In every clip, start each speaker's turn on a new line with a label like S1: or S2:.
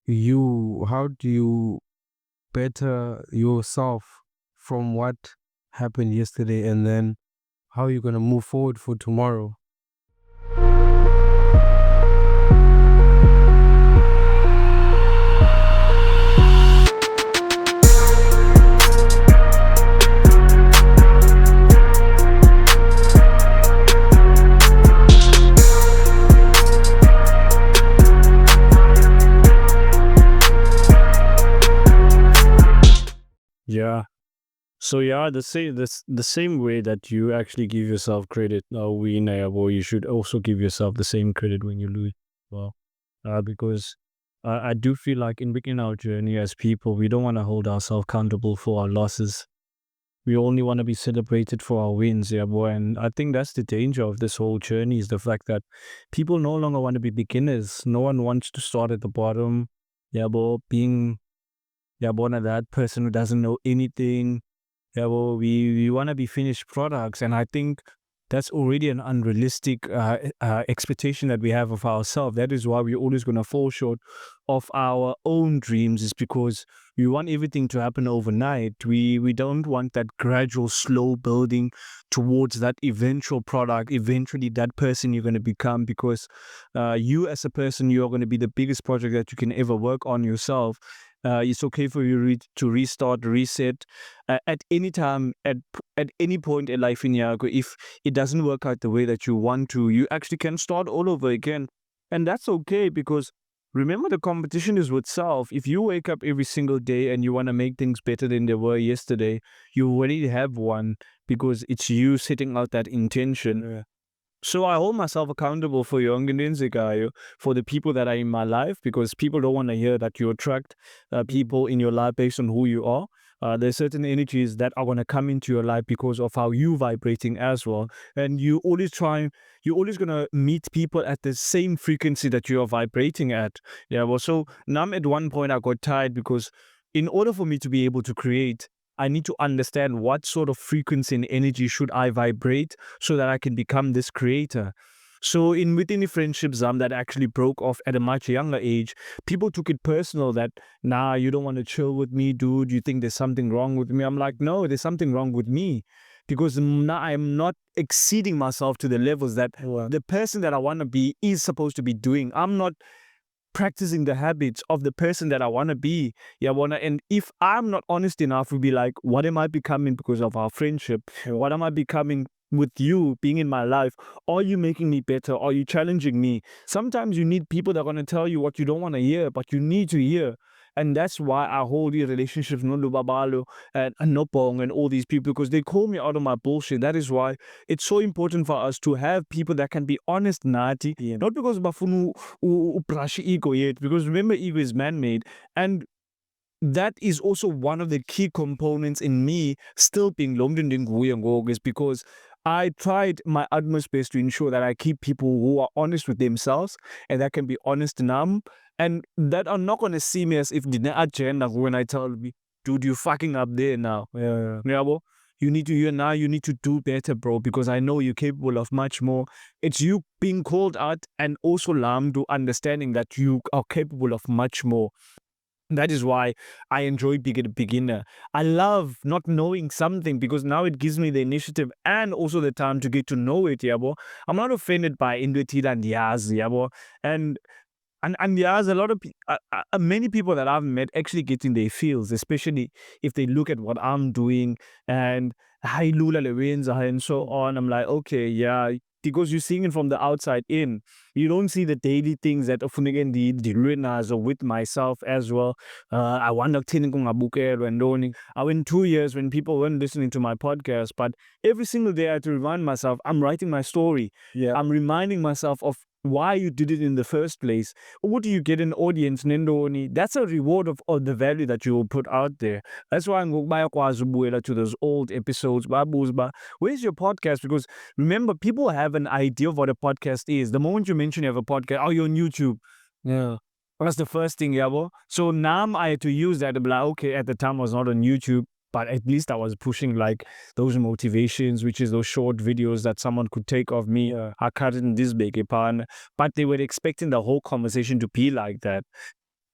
S1: how do you better yourself from what happened yesterday, and then how you're going to move forward for tomorrow?
S2: Yeah. So yeah, the same way that you actually give yourself credit win, or you should also give yourself the same credit when you lose. Well, because I do feel like in beginning our journey as people, we don't want to hold ourselves accountable for our losses. We only want to be celebrated for our wins, yeah, boy. And I think that's the danger of this whole journey is the fact that people no longer want to be beginners. No one wants to start at the bottom, yeah, boy, being one of that person who doesn't know anything. Yeah, well, we want to be finished products, and I think that's already an unrealistic expectation that we have of ourselves. That is why we're always going to fall short of our own dreams, is because we want everything to happen overnight. We don't want that gradual, slow building towards that eventual product, eventually that person you're going to become, because you as a person, you're going to be the biggest project that you can ever work on yourself. It's okay for you to restart, reset at any time, at any point in life in Yago. If it doesn't work out the way that you want to, you actually can start all over again. And that's okay, because remember, the competition is with self. If you wake up every single day and you want to make things better than they were yesterday, you already have one, because it's you setting out that intention.
S1: Yeah.
S2: So I hold myself accountable for for the people that are in my life, because people don't want to hear that you attract people in your life based on who you are. There's certain energies that are going to come into your life because of how you vibrating as well. And you're always going to meet people at the same frequency that you are vibrating at. Yeah, well, so now at one point I got tired, because in order for me to be able to create, I need to understand what sort of frequency and energy should I vibrate so that I can become this creator. So in within the friendships that actually broke off at a much younger age, people took it personal that, nah, you don't want to chill with me, dude. You think there's something wrong with me. I'm like, no, there's something wrong with me, because now I'm not exceeding myself to the levels that the person that I want to be is supposed to be doing. I'm not practicing the habits of the person that I want to be. And if I'm not honest enough, we'll be like, what am I becoming because of our friendship? What am I becoming with you being in my life? Are you making me better? Are you challenging me? Sometimes you need people that are going to tell you what you don't want to hear, but you need to hear. And that's why I hold these relationships, no Lubabalo and Nopong and all these people, because they call me out of my bullshit. That is why it's so important for us to have people that can be honest, Nati. Yeah. Not because Bafunu brush ego yet, because remember, ego is man-made. And that is also one of the key components in me still being Lomdinding Nguyangog, is because I tried my utmost best to ensure that I keep people who are honest with themselves and that can be honest and that are not going to see me as if the agenda when I tell me, dude, you fucking up there now. Yeah. You need to hear now, you need to do better, bro, because I know you're capable of much more. It's you being called out and also Lamdu understanding that you are capable of much more. That is why I enjoy being a beginner. I love not knowing something, because now it gives me the initiative and also the time to get to know it, yabo. I'm not offended by Indwetida and Yaz, yabo. And there's a lot of many people that I've met actually getting their feels, especially if they look at what I'm doing and hi lula lewenza and so on. I'm like, okay, yeah, because you're seeing it from the outside in. You don't see the daily things that often again the ruinas or with myself as well. I wonder I went 2 years when people weren't listening to my podcast, but every single day I had to remind myself I'm writing my story. Yeah. I'm reminding myself of why you did it in the first place. What do you get an audience, Nendoni? That's a reward of the value that you will put out there. That's why I'm going to those old episodes. Where's your podcast? Because remember, people have an idea of what a podcast is. The moment you mention you have a podcast, oh, you're on YouTube. Yeah. That's the first thing, yeah. So now I had to use that to be like, okay, at the time I was not on YouTube, but at least I was pushing like those motivations, which is those short videos that someone could take of me. I cut in this big pan, but they were expecting the whole conversation to be like that.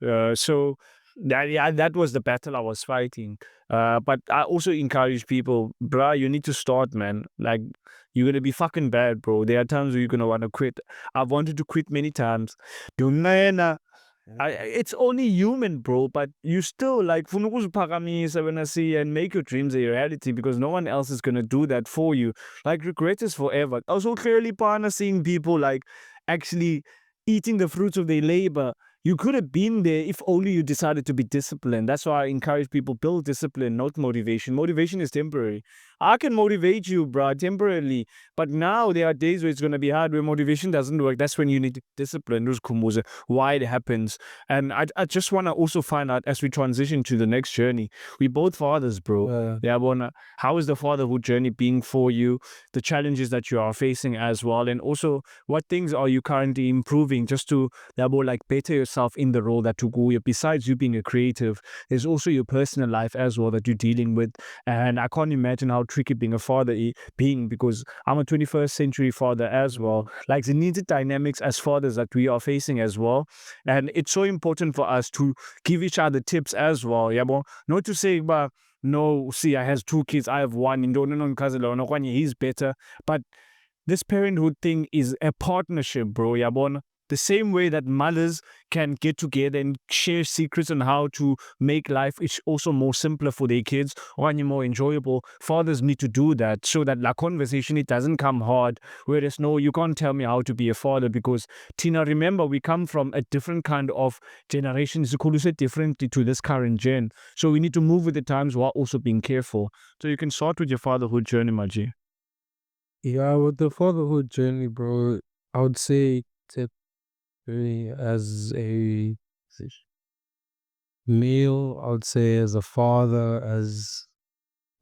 S2: So that was the battle I was fighting. But I also encourage people, bruh, you need to start, man. Like, you're gonna be fucking bad, bro. There are times where you're gonna want to quit. I've wanted to quit many times. It's only human, bro, but you still like funa ukuziphakamisa when I see and make your dreams a reality, because no one else is gonna do that for you. Like, regret is forever. Also, clearly, partner, seeing people like actually eating the fruits of their labor. You could have been there if only you decided to be disciplined. That's why I encourage people, build discipline, not motivation. Motivation is temporary. I can motivate you, bro, temporarily. But now there are days where it's going to be hard, where motivation doesn't work. That's when you need discipline. Why it happens. And I just want to also find out, as we transition to the next journey, we both fathers, bro. Yeah, how is the fatherhood journey being for you? The challenges that you are facing as well. And also, what things are you currently improving just to like better yourself in the role that you go? Besides you being a creative, there's also your personal life as well that you're dealing with. And I can't imagine how tricky being a father being, because I'm a 21st century father as well. Like, the needed dynamics as fathers that we are facing as well. And it's so important for us to give each other tips as well. Yeah, but not to say, but no, see, I has 2 kids, I have 1, and he's better. But this parenthood thing is a partnership, bro. Yabona. The same way that mothers can get together and share secrets on how to make life it's also more simpler for their kids or more enjoyable. Fathers need to do that, so that la conversation, it doesn't come hard. Whereas, no, you can't tell me how to be a father, because Tina, remember, we come from a different kind of generation. It's differently to this current gen. So we need to move with the times while also being careful. So you can start with your fatherhood journey, Maji.
S1: Yeah, with the fatherhood journey, bro, I would say that really as a male, I would say as a father, as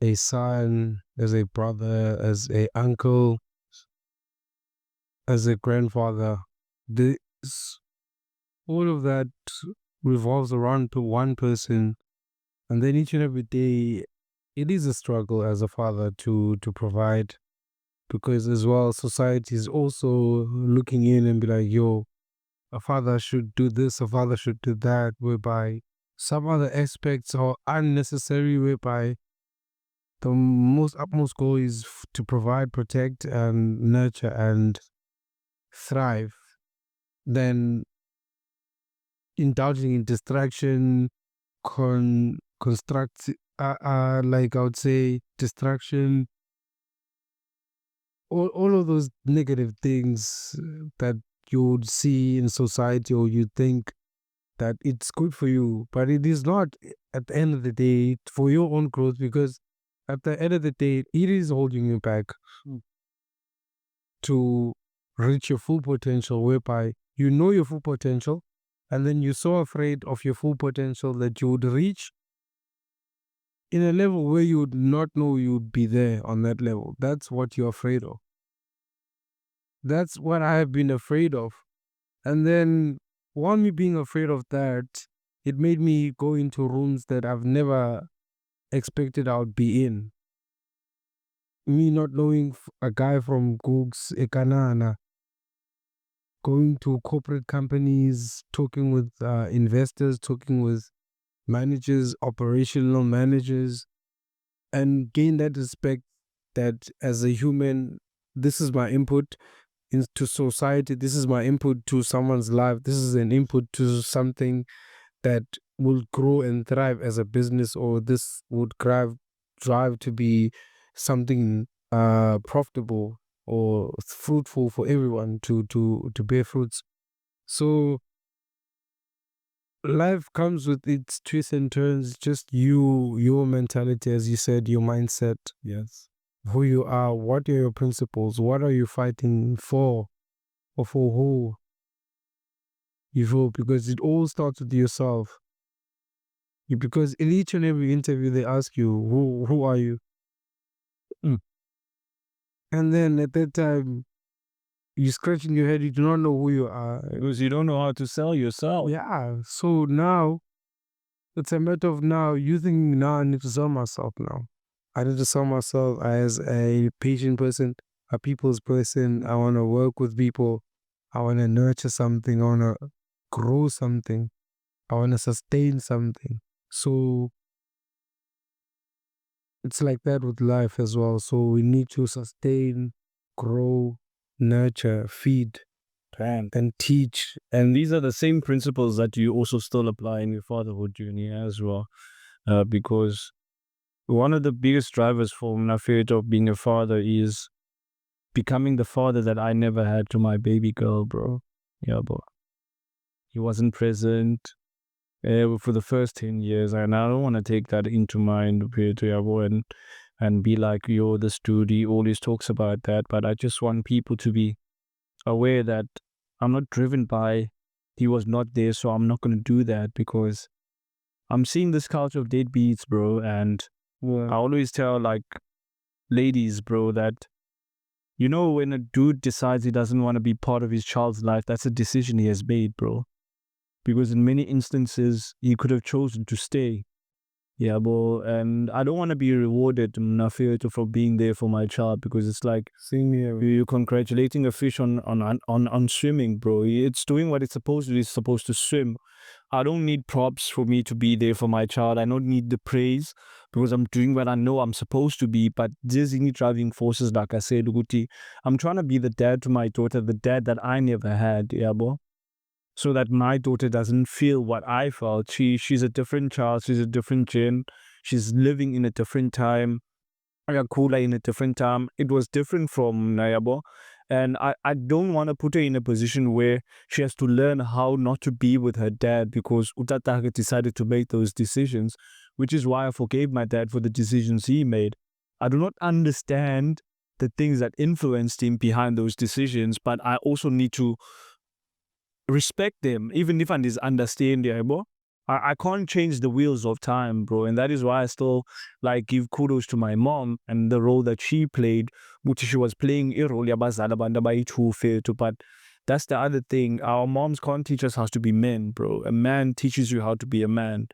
S1: a son, as a brother, as a uncle, as a grandfather, this all of that revolves around to one person, and then each and every day, it is a struggle as a father to provide, because as well society is also looking in and be like, yo, a father should do this, a father should do that, whereby some other aspects are unnecessary, whereby the most utmost goal is to provide, protect, and nurture and thrive, then indulging in distraction, construct, like I would say, distraction, all of those negative things that you would see in society, or you think that it's good for you, but it is not at the end of the day for your own growth, because at the end of the day, it is holding you back to reach your full potential, whereby you know your full potential, and then you're so afraid of your full potential that you would reach in a level where you would not know you would be there on that level. That's what you're afraid of. That's what I have been afraid of. And then, while me being afraid of that, it made me go into rooms that I've never expected I would be in. Me not knowing a guy from Googs, Ekanana, going to corporate companies, talking with investors, talking with managers, operational managers, and gain that respect that as a human, this is my input into society, this is my input to someone's life, this is an input to something that will grow and thrive as a business, or this would drive to be something profitable or fruitful for everyone to bear fruits. So life comes with its twists and turns, just your mentality, as you said, your mindset. Yes. Who you are, what are your principles, what are you fighting for, or for who you feel, because it all starts with yourself. Because in each and every interview they ask you, who are you? And then at that time, you're scratching your head, you do not know who you are.
S2: Because you don't know how to sell yourself.
S1: Yeah. So now, it's a matter of now, you think, now I need to sell myself now. I need to sell myself as a patient person, a people's person. I want to work with people. I want to nurture something. I want to grow something. I want to sustain something. So it's like that with life as well. So we need to sustain, grow, nurture, feed, and teach.
S2: And these are the same principles that you also still apply in your fatherhood journey as well. Because one of the biggest drivers for Mntuyedwa of being a father is becoming the father that I never had to my baby girl, bro. Yeah, bro. He wasn't present for the first 10 years, and I don't want to take that into mind and be like, yo, this dude, he always talks about that, but I just want people to be aware that I'm not driven by he was not there, so I'm not going to do that, because I'm seeing this culture of deadbeats, bro, and I always tell, like, ladies, bro, that, you know, when a dude decides he doesn't want to be part of his child's life, that's a decision he has made, bro. Because in many instances, he could have chosen to stay. Yeah, bro. And I don't want to be rewarded for being there for my child, because it's like,
S1: Same here.
S2: you're congratulating a fish on swimming, bro. It's doing what it's supposed to do. It's supposed to swim. I don't need props for me to be there for my child. I don't need the praise, because I'm doing what I know I'm supposed to be. But there's any driving forces, like I said, Guti. I'm trying to be the dad to my daughter, the dad that I never had, yeah, bro. So that my daughter doesn't feel what I felt. She's a different child. She's a different gen. She's living in a different time. Cooler in a different time. It was different from Nayabo. And I don't want to put her in a position where she has to learn how not to be with her dad, because Utataga decided to make those decisions, which is why I forgave my dad for the decisions he made. I do not understand the things that influenced him behind those decisions, but I also need to respect them, even if I understand, yeah, bro. I can't change the wheels of time, bro. And that is why I still like give kudos to my mom and the role that she played, which she was playing a role, but that's the other thing. Our moms can't teach us how to be men, bro. A man teaches you how to be a man.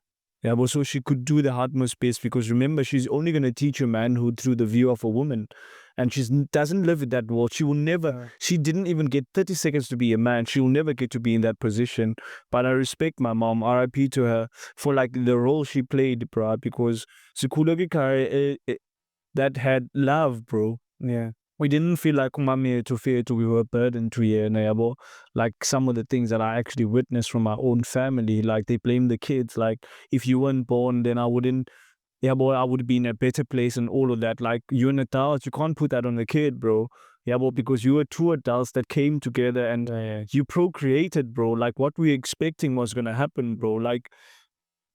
S2: Yeah, but so she could do the utmost best, because remember, she's only going to teach you manhood through the view of a woman. And she doesn't live in that world. She will never, she didn't even get 30 seconds to be a man. She will never get to be in that position. But I respect my mom, RIP to her, for like the role she played, bro, because that had love, bro.
S1: Yeah.
S2: We didn't feel like we were a burden to you, like some of the things that I actually witnessed from my own family. Like they blame the kids. Like, if you weren't born, then I wouldn't, I would be in a better place and all of that. Like, you're an adult, you can't put that on the kid, bro. Because you were two adults that came together and you procreated, bro. Like, what we were expecting was gonna happen, bro. Like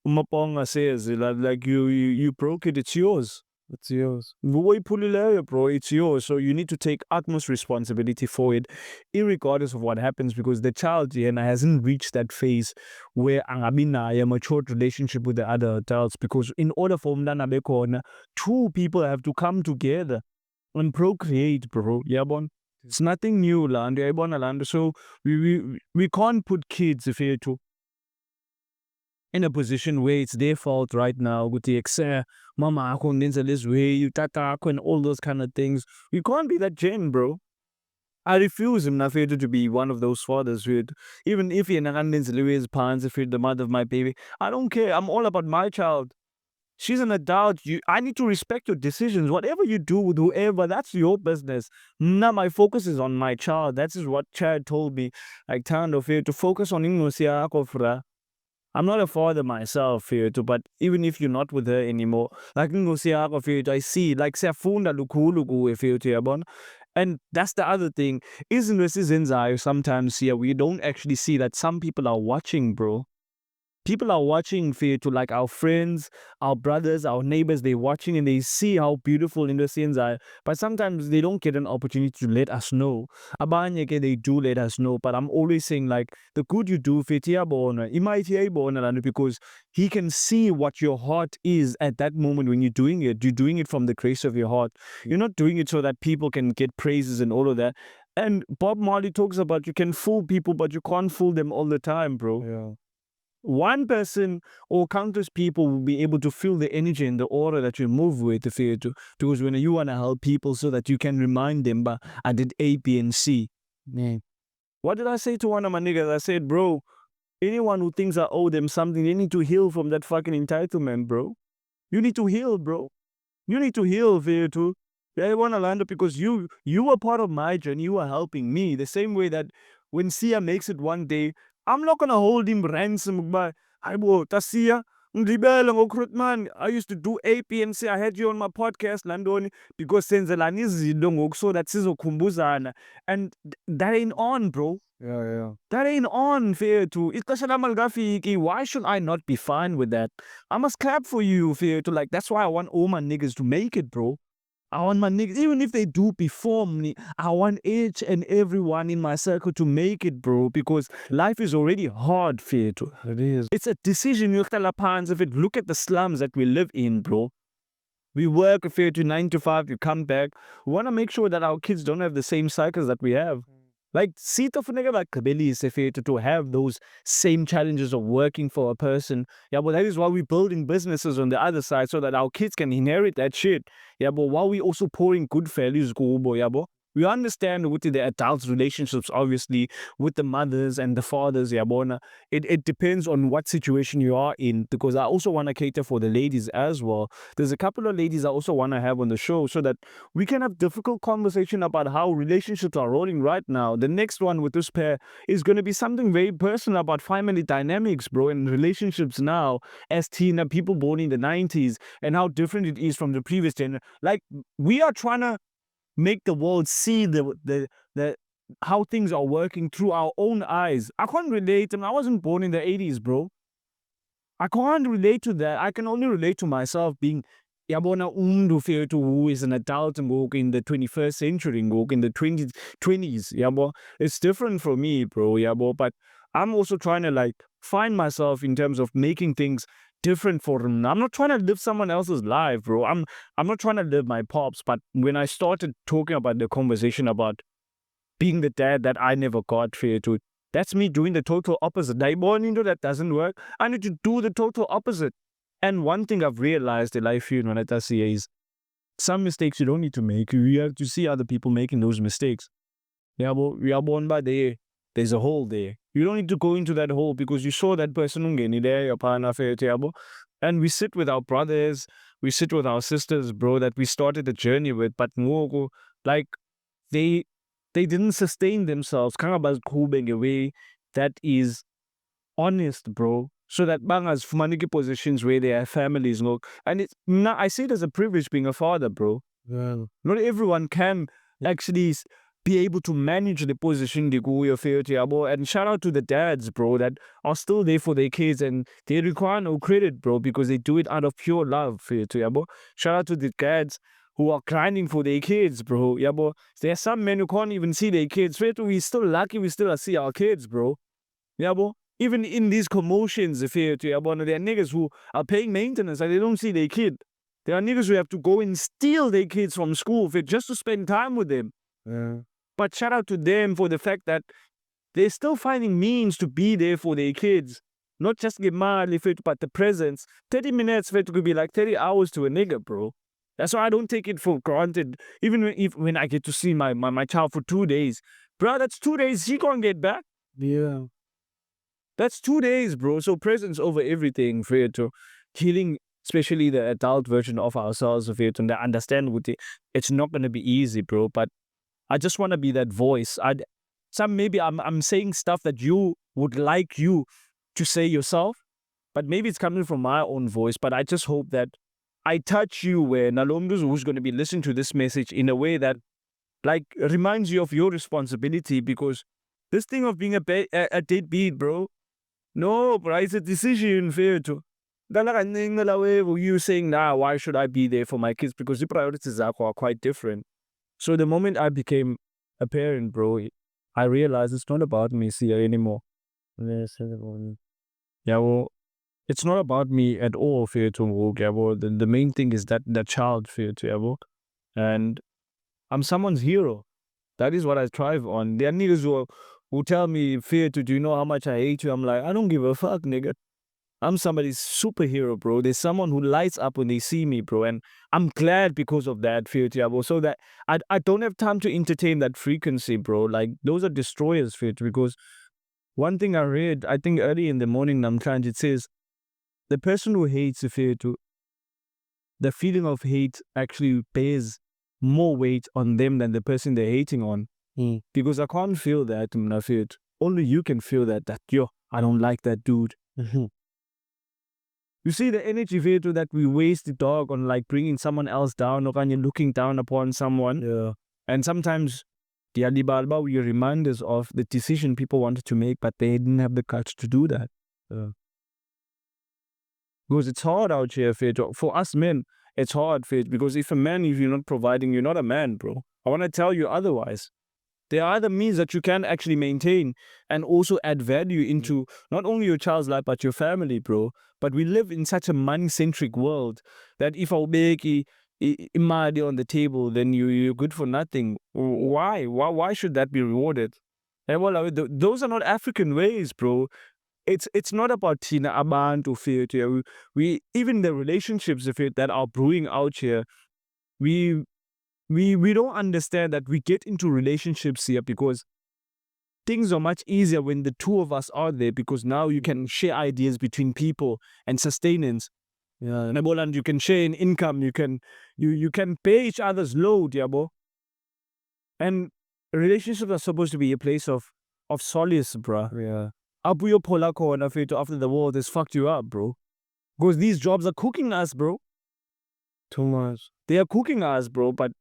S2: Umaponga says, like you broke it, it's yours.
S1: It's yours.
S2: Bro, it's yours. So you need to take utmost responsibility for it, irregardless of what happens, because the child hasn't reached that phase where a matured relationship with the other adults. Because in order for Mdana Bekona, two people have to come together and procreate, bro. Yabon. It's nothing new, land. So we can't put kids if you to in a position where it's their fault right now with the mama ako ninza this way, you tata ako, and all those kind of things. You can't be that gen, bro. I refuse him to be one of those fathers with, even if you're Louis parents, if you're the mother of my baby. I don't care. I'm all about my child. She's an adult. I need to respect your decisions. Whatever you do with whoever, that's your business. Now my focus is on my child. That is what Chad told me. Like Thando, to focus on him. I'm not a father myself, but even if you're not with her anymore, like I see, like siyafunda lukhulu yabona. And that's the other thing. Sometimes here we don't actually see that some people are watching, bro. People are watching to like our friends, our brothers, our neighbors. They're watching and they see how beautiful Indonesians are. But sometimes they don't get an opportunity to let us know. Abanyeke, they do let us know. But I'm always saying, like, the good you do, because he can see what your heart is at that moment when you're doing it. You're doing it from the grace of your heart. You're not doing it so that people can get praises and all of that. And Bob Marley talks about you can fool people, but you can't fool them all the time, bro.
S1: Yeah.
S2: One person or countless people will be able to feel the energy and the aura that you move with, because when you want to help people so that you can remind them, but I did A, B, and C. Man. What did I say to one of my niggas? I said, bro, Anyone who thinks I owe them something, they need to heal from that fucking entitlement, bro. You need to heal, bro. You need to heal, Vetu. I want to land up because you were part of my journey. You were helping me the same way that when Sia makes it one day, I'm not gonna hold him ransom. But I will. Tasia, man. I used to do APMC. I had you on my podcast, Landoni, because senzelani izinto ngoku so that sizokhumbuzana. And that ain't on, bro.
S1: Yeah.
S2: That ain't on, Fethu. Ixesha lam alikafiki. Why should I not be fine with that? I must clap for you, Fethu. Like, that's why I want all my niggas to make it, bro. I want my niggas, even if they do before me, I want each and everyone in my circle to make it, bro, because life is already hard, Fethu.
S1: It is.
S2: It's a decision you have to if it. Look at the slums that we live in, bro. We work, Fethu, 9 to 5, you come back. We want to make sure that our kids don't have the same cycles that we have. Like, sita funeka bagqibelise fethu to have those same challenges of working for a person. Yeah, but that is why we're building businesses on the other side so that our kids can inherit that shit. Yeah, but while we also pouring good values, kubo, yeah, but we understand with the adults' relationships, obviously, with the mothers and the fathers, yeah, but it depends on what situation you are in, because I also want to cater for the ladies as well. There's a couple of ladies I also want to have on the show so that we can have difficult conversation about how relationships are rolling right now. The next one with this pair is going to be something very personal about family dynamics, bro, and relationships now as teen people born in the 90s and how different it is from the previous generation. Like, we are trying to make the world see the how things are working through our own eyes. I can't relate. I wasn't born in the 80s, bro. I can't relate to that. I can only relate to myself being yabona umntu fethu who is an adult ngoku in the 21st century ngoku in the 20s yabo. It's different for me, bro, yabo, but I'm also trying to like find myself in terms of making things different for them. I'm not trying to live someone else's life, bro. I'm not trying to live my pops, but when I started talking about the conversation about being the dad that I never got fethu, that's me doing the total opposite. That doesn't work. I need to do the total opposite. And one thing I've realized in life here when I see is some mistakes you don't need to make. You have to see other people making those mistakes. Yeah, but we are born by there. There's a hole there. You don't need to go into that hole because you saw that person there, your partner, and we sit with our brothers, we sit with our sisters, bro, that we started the journey with, but like they didn't sustain themselves. In a way that is honest, bro. So that bangas fumaniki positions where they have families, look. And it's not, I see it as a privilege being a father, bro.
S1: Yeah.
S2: Not everyone can actually be able to manage the position they go and shout out to the dads, bro, that are still there for their kids and they require no credit, bro, because they do it out of pure love. Shout out to the dads who are grinding for their kids, bro. There are some men who can't even see their kids. We're still lucky we still see our kids, bro. Even in these commotions, there are niggas who are paying maintenance and they don't see their kid. There are niggas who have to go and steal their kids from school just to spend time with them.
S1: Yeah.
S2: But shout out to them for the fact that they're still finding means to be there for their kids. Not just get mad, but the presence. 30 minutes could be like 30 hours to a nigga, bro. That's why I don't take it for granted. Even when I get to see my child for 2 days. Bro, that's 2 days he can't get back.
S1: Yeah.
S2: That's 2 days, bro. So presence over everything, to healing, especially the adult version of ourselves, and they understand it's not going to be easy, bro. But I just want to be that voice. Maybe I'm saying stuff that you would like you to say yourself, but maybe it's coming from my own voice. But I just hope that I touch you where Nalomdus who's going to be listening to this message in a way that like reminds you of your responsibility, because this thing of being a deadbeat, bro. No, but it's a decision, Fethu. You saying, nah, why should I be there for my kids? Because the priorities are quite different. So the moment I became a parent, bro, I realized it's not about me here anymore. Yeah, well, it's not about me at all, Fethu. Yeah, well, the main thing is that child, Fethu. Yeah, well. And I'm someone's hero. That is what I thrive on. There are niggas who tell me, Fethu, do you know how much I hate you? I'm like, I don't give a fuck, nigga. I'm somebody's superhero, bro. There's someone who lights up when they see me, bro. And I'm glad because of that, Fethu, so that I don't have time to entertain that frequency, bro. Like, those are destroyers, Fethu, because One thing I read, I think early in the morning, Namklanje, it says, the person who hates Fethu, the feeling of hate actually bears more weight on them than the person they're hating on. Because I can't feel that, Mnafit. Only you can feel that, yo, I don't like that dude. You see the energy Fethu that we waste the dog on like bringing someone else down or when you're looking down upon someone.
S1: Yeah.
S2: And sometimes the Alibalba will remind us of the decision people wanted to make, but they didn't have the guts to do that. Because it's hard out here, Fit. For us men, it's hard, Fit. Because if you're not providing, you're not a man, bro. I want to tell you otherwise. There are other means that you can actually maintain and also add value into not only your child's life, but your family, bro. But we live in such a money-centric world that if I'll make money on the table, then you're good for nothing. Why? Why should that be rewarded? And well, those are not African ways, bro. It's not about Tina Abantu Fit. We even the relationships of it that are brewing out here, we don't understand that we get into relationships here because things are much easier when the two of us are there, because now you can share ideas between people and sustenance. Yeah, and you can share in income, you can pay each other's load, yabo. And relationships are supposed to be a place of solace, bruh.
S1: Yeah.
S2: Abuyo pola corner after the war has fucked you up, bro. Because these jobs are cooking us, bro.
S1: Too much.
S2: They are cooking us, bro. But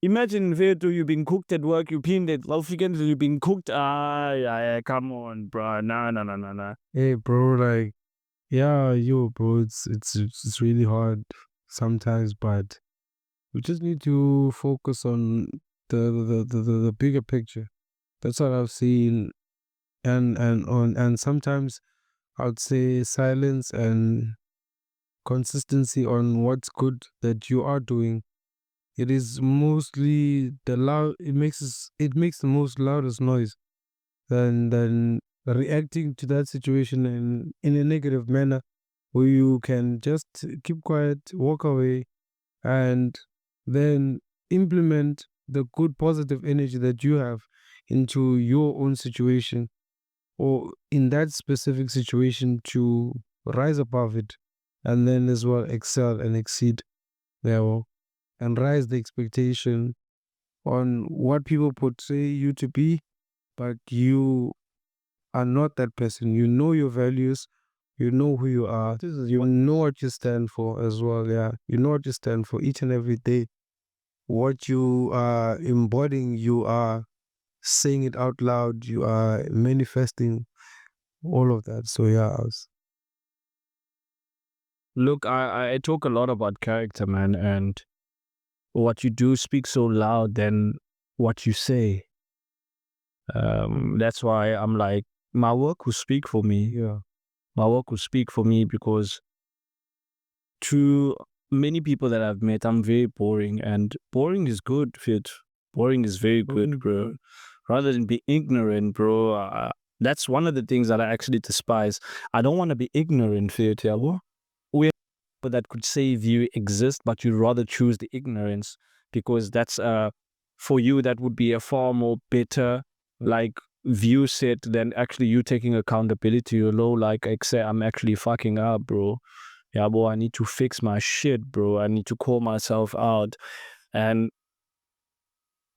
S2: imagine you've been cooked at work, you've been at weekends, you've been cooked. Come on, bro. Nah.
S1: Hey, bro, like, yeah, bro, it's really hard sometimes, but we just need to focus on the bigger picture. That's what I've seen, and sometimes I'd say silence and consistency on what's good that you are doing. It is mostly it makes the most loudest noise than reacting to that situation in a negative manner, where you can just keep quiet, walk away, and then implement the good positive energy that you have into your own situation, or in that specific situation, to rise above it, and then as well excel and exceed there, and rise the expectation on what people portray you to be, but you are not that person. You know your values, you know who you are, you know what you stand for as well. Yeah, you know what you stand for each and every day. What you are embodying, you are saying it out loud, you are manifesting all of that. So yeah,
S2: Look, I talk a lot about character, man, and what you do speaks so loud than what you say. That's why I'm like, my work will speak for me.
S1: yeah,
S2: My work will speak for me because to many people that I've met, I'm very boring, and boring is good, Fit. Boring is very good, bro. Rather than be ignorant, bro. That's one of the things that I actually despise. I don't want to be ignorant, Fit. We that could save you exist, but you'd rather choose the ignorance because that's for you that would be a far more better like view set than actually you taking accountability. You're low, like I say, I'm actually fucking up, bro. Yeah, boy, I need to fix my shit, bro. I need to call myself out. And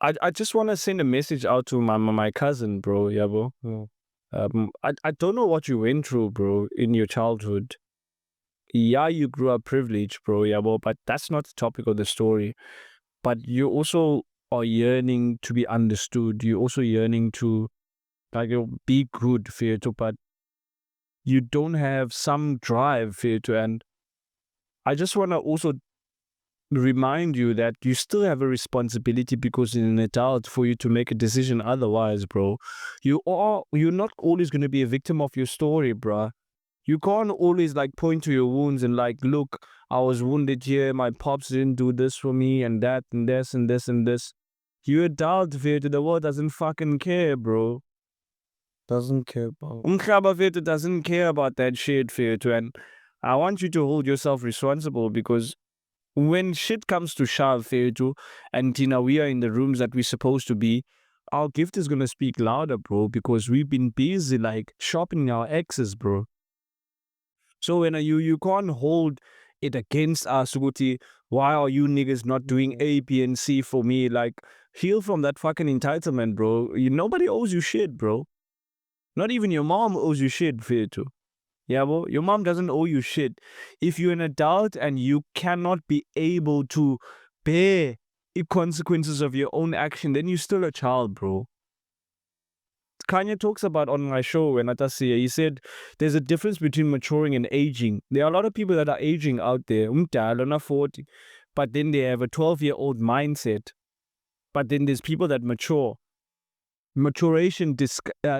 S2: I just want to send a message out to my cousin, bro. Yeah, bro. I don't know what you went through, bro, in your childhood. Yeah, you grew up privileged, bro. Yeah, bro, but that's not the topic of the story. But you also are yearning to be understood. You're also yearning to like be good, Feto, but you don't have some drive, Feto. And I just want to also remind you that you still have a responsibility because in an adult for you to make a decision otherwise, bro. You're not always going to be a victim of your story, bro. You can't always like point to your wounds and like, look, I was wounded here, my pops didn't do this for me and that and this and this and this. You adult, Vito, the world doesn't fucking care, bro.
S1: doesn't care about.
S2: Umkhaba, Vito, doesn't care about that shit, Vito. And I want you to hold yourself responsible because when shit comes to shove, Vito, and Tina, we are in the rooms that we're supposed to be, our gift is gonna speak louder, bro, because we've been busy like sharpening our axes, bro. So when you can't hold it against us, Guti, why are you niggas not doing A, B, and C for me? Like, heal from that fucking entitlement, bro. Nobody owes you shit, bro. Not even your mom owes you shit, fair too. Yeah, bro. Your mom doesn't owe you shit. If you're an adult and you cannot be able to bear the consequences of your own action, then you're still a child, bro. Kanye talks about on my show when Atasiya, he said there's a difference between maturing and aging. There are a lot of people that are aging out there, 40, but then they have a 12-year-old mindset. But then there's people that mature. Maturation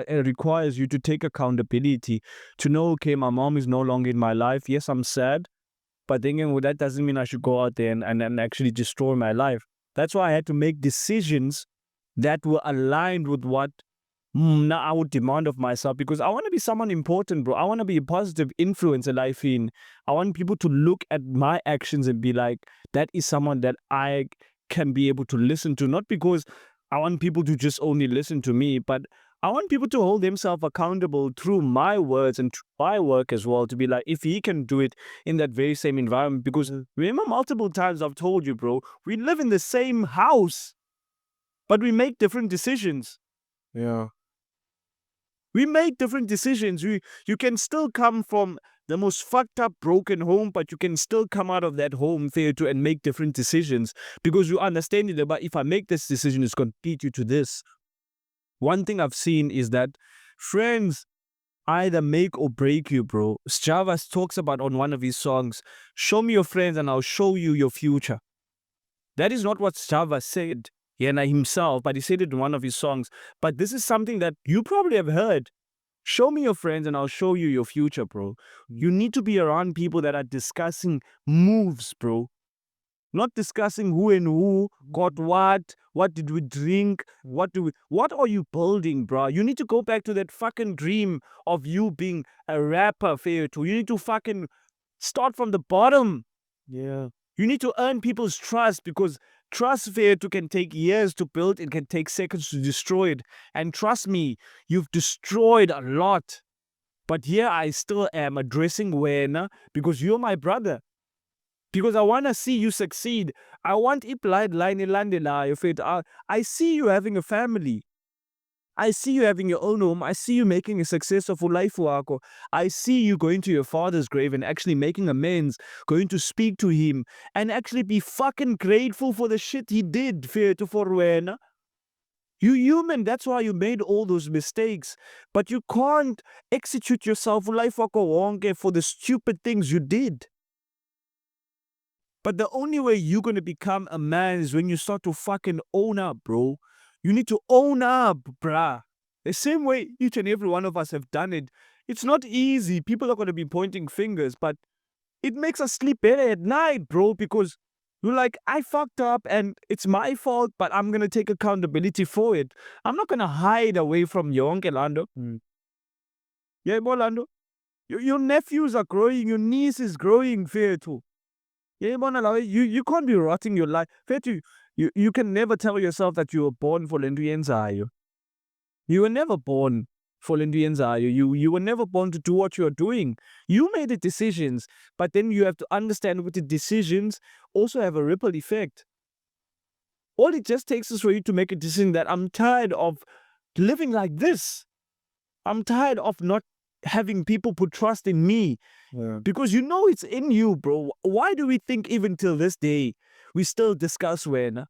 S2: requires you to take accountability, to know, okay, my mom is no longer in my life. Yes, I'm sad, but then well, that doesn't mean I should go out there and actually destroy my life. That's why I had to make decisions that were aligned with what now I would demand of myself, because I want to be someone important, bro. I want to be a positive influence in life. I want people to look at my actions and be like, that is someone that I can be able to listen to. Not because I want people to just only listen to me, but I want people to hold themselves accountable through my words and through my work as well, to be like, if he can do it in that very same environment. Because remember, multiple times I've told you, bro, we live in the same house, but we make different decisions.
S1: Yeah.
S2: We make different decisions. You can still come from the most fucked up, broken home, but you can still come out of that home and make different decisions, because you understand it. But if I make this decision, it's going to lead you to this. One thing I've seen is that friends either make or break you, bro. Javas talks about on one of his songs, show me your friends and I'll show you your future. That is not what Java said himself, but he said it in one of his songs. But this is something that you probably have heard. Show me your friends and I'll show you your future, bro. You need to be around people that are discussing moves, bro. Not discussing who and who got what did we drink, what are you building, bro? You need to go back to that fucking dream of you being a rapper, You need to fucking start from the bottom.
S1: Yeah.
S2: You need to earn people's trust, because trust can take years to build. It can take seconds to destroy it. And trust me, you've destroyed a lot. But here I still am addressing Wena, because you're my brother. Because I want to see you succeed. I want I see you having a family. I see you having your own home. I see you making a successful life wakho. I see you going to your father's grave and actually making amends, going to speak to him and actually be fucking grateful for the shit he did for wena. You human, that's why you made all those mistakes. But you can't execute yourself life wakho wonke for the stupid things you did. But the only way you're going to become a man is when you start to fucking own up, bro. You need to own up, bruh. The same way each and every one of us have done it. It's not easy. People are going to be pointing fingers, but it makes us sleep better at night, bro, because you're like, I fucked up and it's my fault, but I'm going to take accountability for it. I'm not going to hide away from your uncle, Lando. Yeah, Lando. Your nephews are growing. Your niece is growing, fair too. Yeah, you can't be rotting your life. You can never tell yourself that you were born for Lenduyenzayo. You were never born for Lenduyenzayo. You were never born to do what you are doing. You made the decisions, but then you have to understand what the decisions also have a ripple effect. All it just takes is for you to make a decision that I'm tired of living like this. I'm tired of not having people put trust in me.
S1: Yeah.
S2: Because you know it's in you, bro. Why do we think even till this day we still discuss when?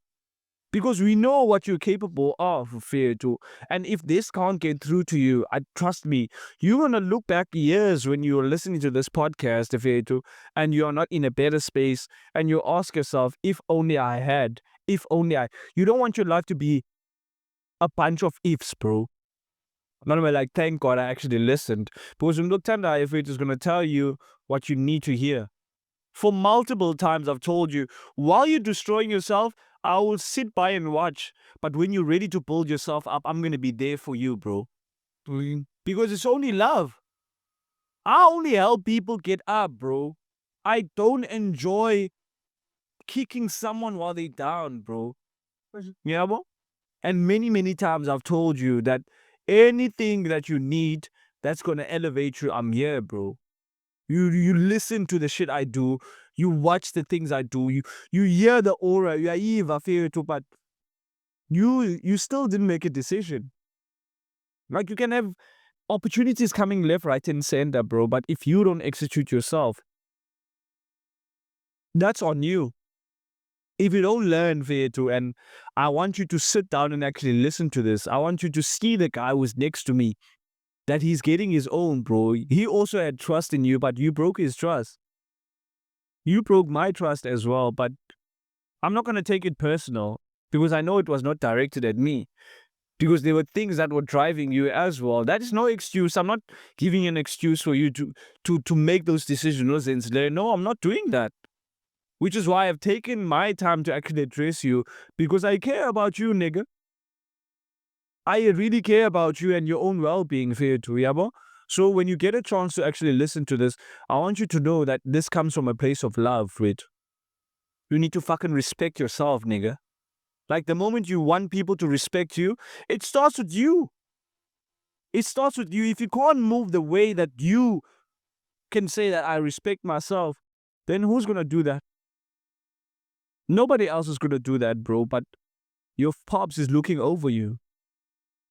S2: Because we know what you're capable of, fear too. And if this can't get through to you, trust me, you're gonna look back years when you're listening to this podcast, fear too, and you're not in a better space, and you ask yourself, if only I had, if only I. You don't want your life to be a bunch of ifs, bro. Not only like, thank God I actually listened. Because Mntuyedwa, if it is going to tell you what you need to hear. For multiple times I've told you, while you're destroying yourself, I will sit by and watch. But when you're ready to build yourself up, I'm going to be there for you, bro. Because it's only love. I only help people get up, bro. I don't enjoy kicking someone while they're down, bro. Yeah, bro? And many, many times I've told you that anything that you need that's going to elevate you, I'm here, bro. You listen to the shit I do. You watch the things I do. You hear the aura. You are Eva Fearto, but you still didn't make a decision. Like, you can have opportunities coming left, right, and center, bro. But if you don't execute yourself, that's on you. If you don't learn Fearto, and I want you to sit down and actually listen to this. I want you to see the guy who's next to me, that he's getting his own, bro. He also had trust in you, but you broke his trust. You broke my trust as well, but I'm not going to take it personal because I know it was not directed at me, because there were things that were driving you as well. That is no excuse. I'm not giving an excuse for you to make those decisions. No, I'm not doing that. Which is why I've taken my time to actually address you, because I care about you, nigga. I really care about you and your own well-being, Fearto, yabo? So when you get a chance to actually listen to this, I want you to know that this comes from a place of love, Fearto. You need to fucking respect yourself, nigga. Like, the moment you want people to respect you, it starts with you. It starts with you. If you can't move the way that you can say that I respect myself, then who's going to do that? Nobody else is going to do that, bro, but your pops is looking over you.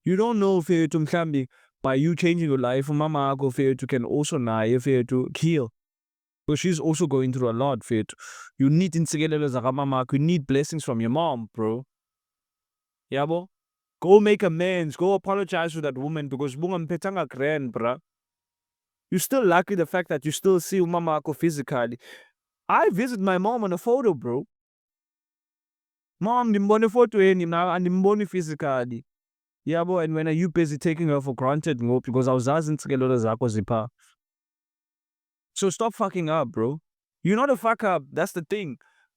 S2: You don't know, Fearto Mkhambi, by you changing your life, Mama Ako Fearto can also Fearto heal. But she's also going through a lot, Fearto. You need insigelelo zaka mama, you need blessings from your mom, bro. Yabo? Go make amends. Go apologize to that woman, because bunga mpetanga grand, bruh. You're still lucky the fact that you still see Mama Ako physically. I visit my mom on a photo, bro. Mom, nimbone photo eni na nimbone physically. Yabo, and when are you busy taking her for granted, ngo? Because I was asking insigelelo zako zipa. So stop fucking up, bro. You're not a fuck up. That's the thing.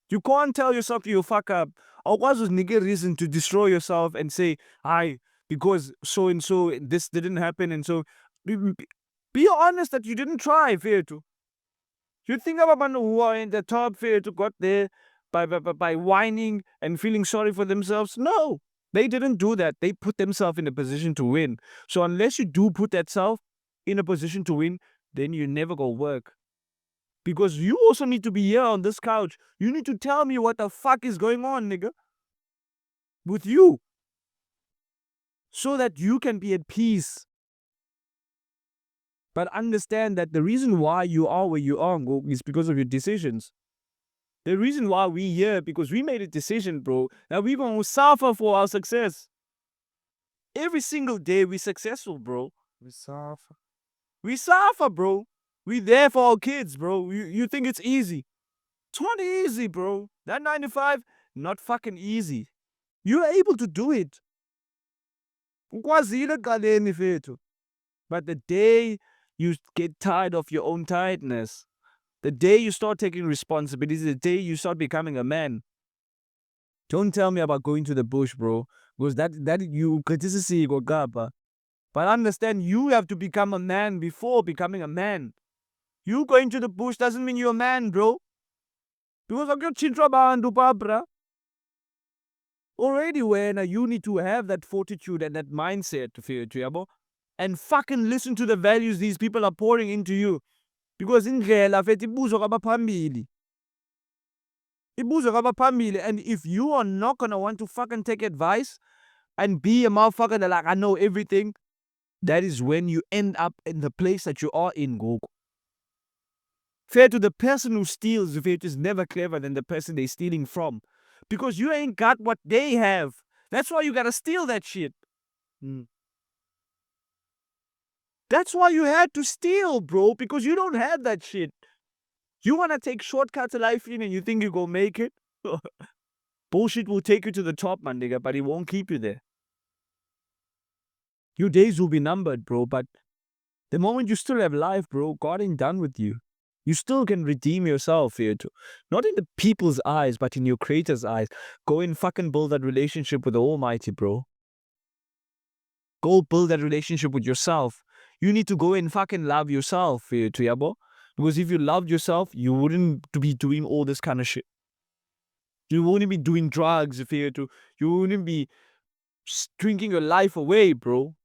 S2: You can't tell yourself you're a fuck up. Or was nigga reason to destroy yourself and say, hi, because so and so this didn't happen, and so be honest that you didn't try, Fearto. You think about people who are in the top, Fearto, got there by whining and feeling sorry for themselves? No. They didn't do that. They put themselves in a position to win. So unless you do put that self in a position to win, then you never go work. Because you also need to be here on this couch. You need to tell me what the fuck is going on, nigga. With you. So that you can be at peace. But understand that the reason why you are where you are, Ngo, is because of your decisions. The reason why we here, because we made a decision, bro, that we're going to suffer for our success. Every single day we're successful, bro.
S1: We suffer.
S2: We suffer, bro. We there for our kids, bro. You think it's easy. It's not easy, bro. That 9 to 5, not fucking easy. You're able to do it. Ukwazile ekuqaleni fethu. But the day you get tired of your own tiredness, the day you start taking responsibility, the day you start becoming a man. Don't tell me about going to the bush, bro. Because that you kritisisi gogapa. But understand, you have to become a man before becoming a man. You going to the bush doesn't mean you're a man, bro. Because akuyotshintshwa abantu papra. Already when you need to have that fortitude and that mindset, Yabo, and fucking listen to the values these people are pouring into you. Because indlela fethu ibuzwa kwabaphambili. Ibuzwa kwabaphambili. And if you are not gonna want to fucking take advice and be a motherfucker that like, I know everything, that is when you end up in the place that you are in, Gogo. Fair to the person who steals, it is never clever than the person they're stealing from. Because you ain't got what they have. That's why you gotta steal that shit. That's why you had to steal, bro, because you don't have that shit. You wanna take shortcuts to life in and you think you gonna make it? Bullshit will take you to the top, man, nigga, but it won't keep you there. Your days will be numbered, bro, but the moment you still have life, bro, God ain't done with you. You still can redeem yourself here too. Not in the people's eyes, but in your creator's eyes. Go and fucking build that relationship with the Almighty, bro. Go build that relationship with yourself. You need to go and fucking love yourself here too, yabo. Because if you loved yourself, you wouldn't be doing all this kind of shit. You wouldn't be doing drugs if you wouldn't be drinking your life away, bro.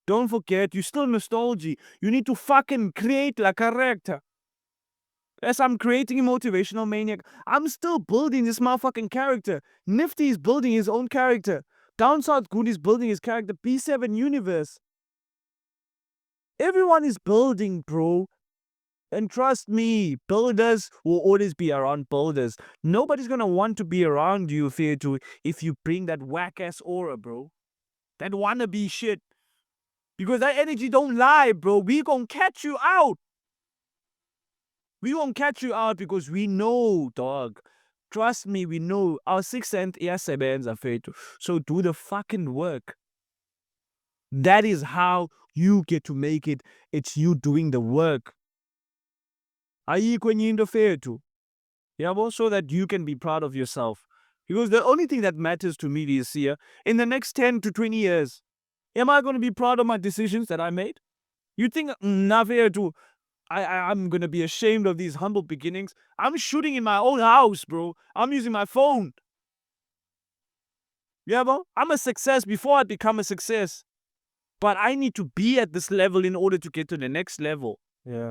S2: Don't forget, you're still nostalgia. You need to fucking create a character. As I'm creating a motivational maniac, I'm still building this motherfucking character. Nifty is building his own character. Down South Good is building his character. P7 Universe. Everyone is building, bro. And trust me, builders will always be around builders. Nobody's gonna want to be around you if you bring that whack-ass aura, bro. That wannabe shit. Because that energy don't lie, bro. We gonna catch you out. We won't catch you out because we know, dog. Trust me, we know. Our sixth sense iyasebenza fethu. So do the fucking work. That is how you get to make it. It's you doing the work. Ayikho enye into fethu. Yabo, so that you can be proud of yourself. Because the only thing that matters to me is here, in the next 10 to 20 years, am I going to be proud of my decisions that I made? You think I'm going to be ashamed of these humble beginnings? I'm shooting in my own house, bro. I'm using my phone. Yeah, bro. I'm a success before I become a success. But I need to be at this level in order to get to the next level. Yeah.